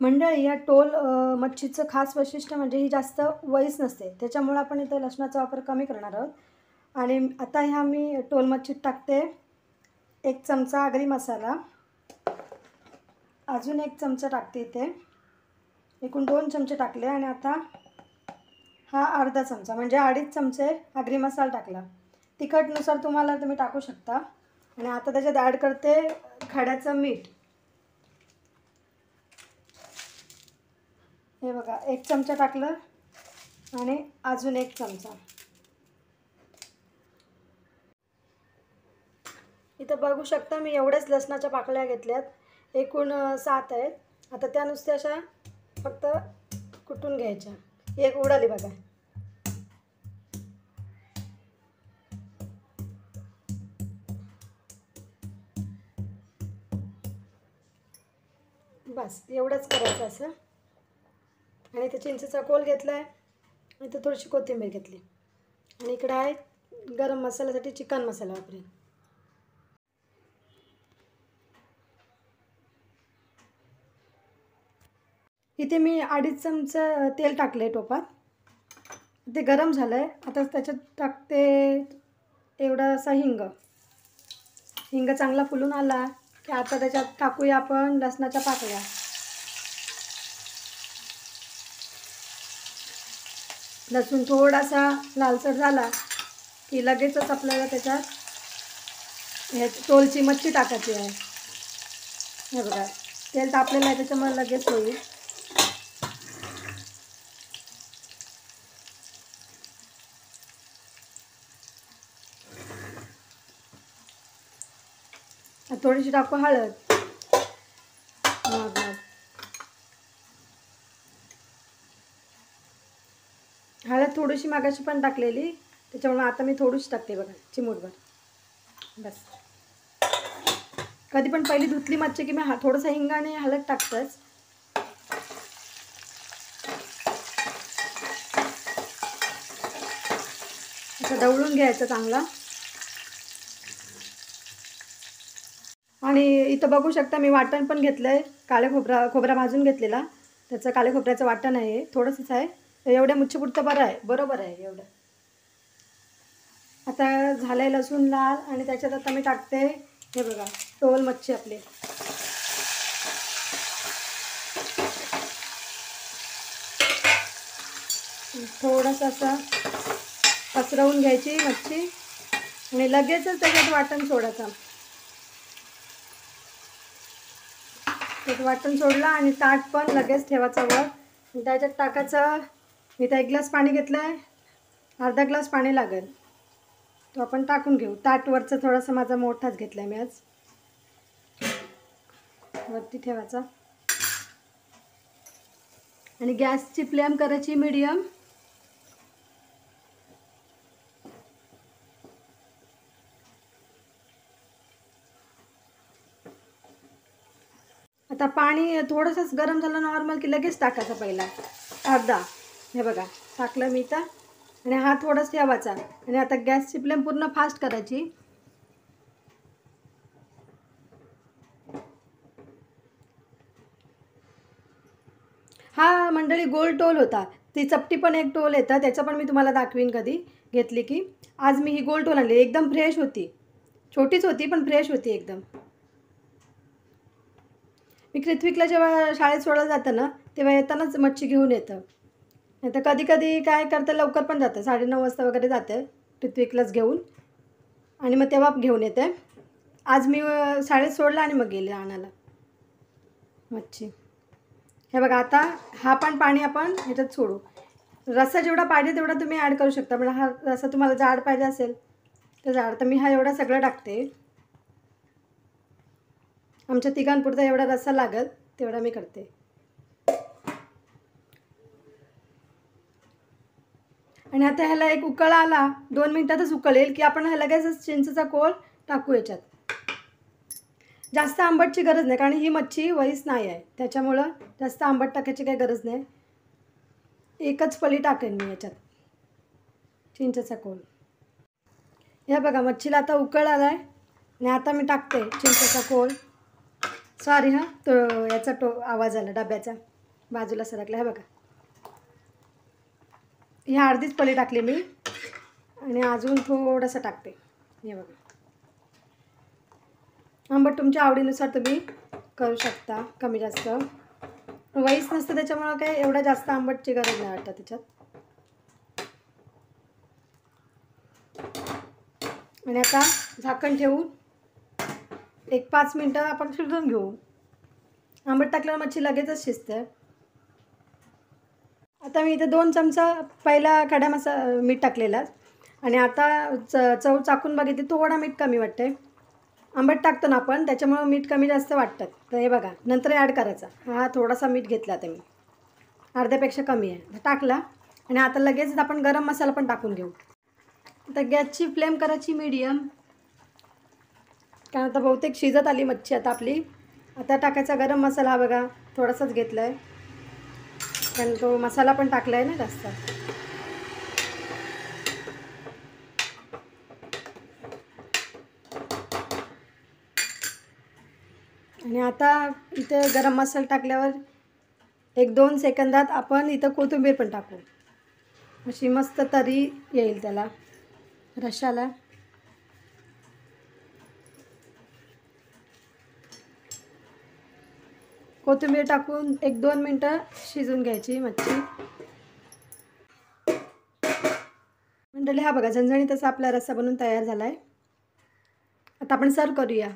मंडळी, या टोल मच्छीचं खास वैशिष्ट्य म्हणजे ही जास्त वयस नसते, त्याच्यामुळे आपण इथं लसणाचा वापर कमी करणार आहोत. आणि आता ह्या मी टोल मच्छीत टाकते 1 चमचा आगरी मसाला, अजून 1 चमचा टाकते इथे, एकूण 2 चमचे टाकले. आणि आता हा अर्धा चमचा म्हणजे 2.5 चमचे आगरी मसाला टाकला. तिखटनुसार तुम्हाला तुम्ही टाकू शकता. आणि आता त्याच्यात ॲड करते खड्याचं मीठ. हे बघा, 1 चमचा टाकलं आणि अजून 1 चमचा. इथं बघू शकता मी एवढ्याच लसणाच्या पाकळ्या घेतल्यात, एकूण 7 आहेत. आता त्या नुसत्या अशा फक्त कुटून घ्यायच्या. एक उडाली बघा. बस एवढंच करायचं असं. आणि इथे चिंचेचा कोल घेतला आहे, इथं थोडीशी कोथिंबीर घेतली, आणि इकडे आहे गरम मसाल्यासाठी चिकन मसाला वापरेन. इथे मी 2.5 चमचा तेल टाकले टोपात. ते गरम झालं आहे. आता त्याच्यात टाकते एवढासा हिंग. हिंग चांगला फुलून आला की आता त्याच्यात टाकूया आपण लसणाच्या पाकळ्या. लसूण थोडासा लालसर झाला की लगेचच आपल्याला त्याच्यात हे टोलची मच्छी टाकायची आहे. हे बघा, तेल तापलेलं आहे त्याच्यामुळे लगेच होईल. थोडीशी टाकू हळद. हळद थोडीशी मागाशी पण टाकलेली, त्याच्यामुळे आता मी थोडीशी टाकते बघा, चिमूटभर बस. कधी पण पहिली धुतली मच्छी की मी थोडंसं हिंग आणि हळद टाकतंच. असं ढवळून घ्यायचं चांगला. आणि इथं बघू शकता मी वाटण पण घेतलं आहे, खोबरा भाजून घेतलेला, त्याचं काळे खोबऱ्याचं वाटण आहे, थोडंसंच आहे. एवढ्या मुच्छीपुरतं बरं आहे, बरोबर आहे एवढं. आता झालं आहे लसूण लाल, आणि त्याच्यात आता मी टाकते हे बघा टोल मच्छी आपली. थोडंसं असं पसरवून घ्यायची मच्छी आणि लगेचच त्याच्यात वाटण सोडायचं. त्यात वाटण सोडलं आणि ताट पण लगेच ठेवायचं वर. त्याच्यात टाकायचं. मी तर 1 ग्लास पाणी घेतलं आहे, अर्धा ग्लास पाणी लागेल, तो आपण टाकून घेऊ. ताटवरचं थोडासा माझा मोठाच घेतला आहे मी आज. वरती ठेवायचा आणि गॅसची फ्लेम करायची मीडियम. आता पाणी थोडंसंच गरम झालं नॉर्मल की लगेच टाकायचं पहिला अर्धा. हे बघा टाकलं मी तर, आणि हा थोडाच ठेवायचा. आणि आता गॅसची फ्लेम पूर्ण फास्ट करायची. हा मंडळी गोल टोल होता, ती चपटी पण एक टोल येतं, त्याचं पण मी तुम्हाला दाखवीन कधी घेतली की. आज मी ही गोल टोल आणली, एकदम फ्रेश होती, छोटीच होती पण फ्रेश होती एकदम. मी कृत्विकला जेव्हा शाळेत सोडायला जातं ना, तेव्हा येतानाच मच्छी घेऊन येतं. नाही तर कधी कधी काय करतं, लवकर पण जातं, 9:30 वाजता वगैरे जातं कृत्विकलाच घेऊन, आणि मग तेव्हा घेऊन येते. आज मी शाळेत सोडलं आणि मग गेले आणायला मच्छी. हे बघा, आता हा पण पाणी आपण ह्याच्यात सोडू. रस्सा जेवढा पाहिजे तेवढा तुम्ही ॲड करू शकता, पण हा रस्सा तुम्हाला जाड पाहिजे असेल तर जाड. तर मी हा एवढा सगळं टाकते. आमच्या तिघांपुरता एवढा रस्सा लागेल तेवढा मी करते. आणि आता ह्याला एक उकळ आला, 2 मिनिटातच उकळेल की आपण लगेचच चिंचेचा कोळ टाकू याच्यात. जास्त आंबटची गरज नाही, कारण ही मच्छी वहीच नाही आहे, त्याच्यामुळं जास्त आंबट टाकायची काही गरज नाही. एकच फळी टाकेन मी याच्यात चिंचेचा कोळ. हे बघा मच्छीला आता उकळ आला आहे, आणि आता मी टाकते चिंचेचा कोळ. सॉरी हां, तो याचा आवाज आला डब्याचा, बाजूला सरकला आहे बघा. ह्या अर्धीच पळी टाकली मी आणि अजून थोडंसं टाकते. हे बघा. आंबट तुमच्या आवडीनुसार तुम्ही करू शकता, कमी जास्त. वहीच नसतं त्याच्यामुळं काय एवढं जास्त आंबटची गरज नाही वाटत त्याच्यात. आणि आता झाकण ठेवून 1-5 मिनटं आपण शिजवून घेऊ. आंबट टाकल्यावर मच्छी लगेचच शिजते. आता मी इथे 2 चमचा पहिला खडा मीठ टाकलेला आणि आता चव चाकून बघितली, थोडा मीठ कमी वाटते. आंबट टाकतो ना आपण त्याच्यामुळं मीठ कमी जास्त वाटतं. तर हे बघा नंतर ॲड करायचा. हा थोडासा मीठ घेतला आता मी, अर्ध्यापेक्षा कमी आहे, टाकला. आणि आता लगेच आपण गरम मसाला पण टाकून घेऊ. आता गॅसची फ्लेम करायची मीडियम, कारण आता बहुतेक शिजत आली मच्छी आता आपली. आता टाकायचा गरम मसाला. हा बघा थोडासाच घेतला आहे, कारण तो मसाला पण टाकला आहे ना जास्त. आणि आता इथं गरम मसाला टाकल्यावर 1-2 सेकंदात आपण इथं कोथिंबीर पण टाकू, अशी मस्त तरी येईल त्याला रश्शाला. कोथिंबीर टाकून 1-2 मिनटं शिजून घ्यायची मच्छी. मंडळी हा बघा झणझणीत असा आपला रस्सा बनवून तयार झाला आहे. आता आपण सर्व करूया.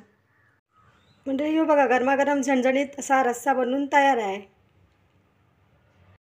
मंडळी हो बघा गरमागरम झणझणीत असा रस्सा बनवून तयार आहे.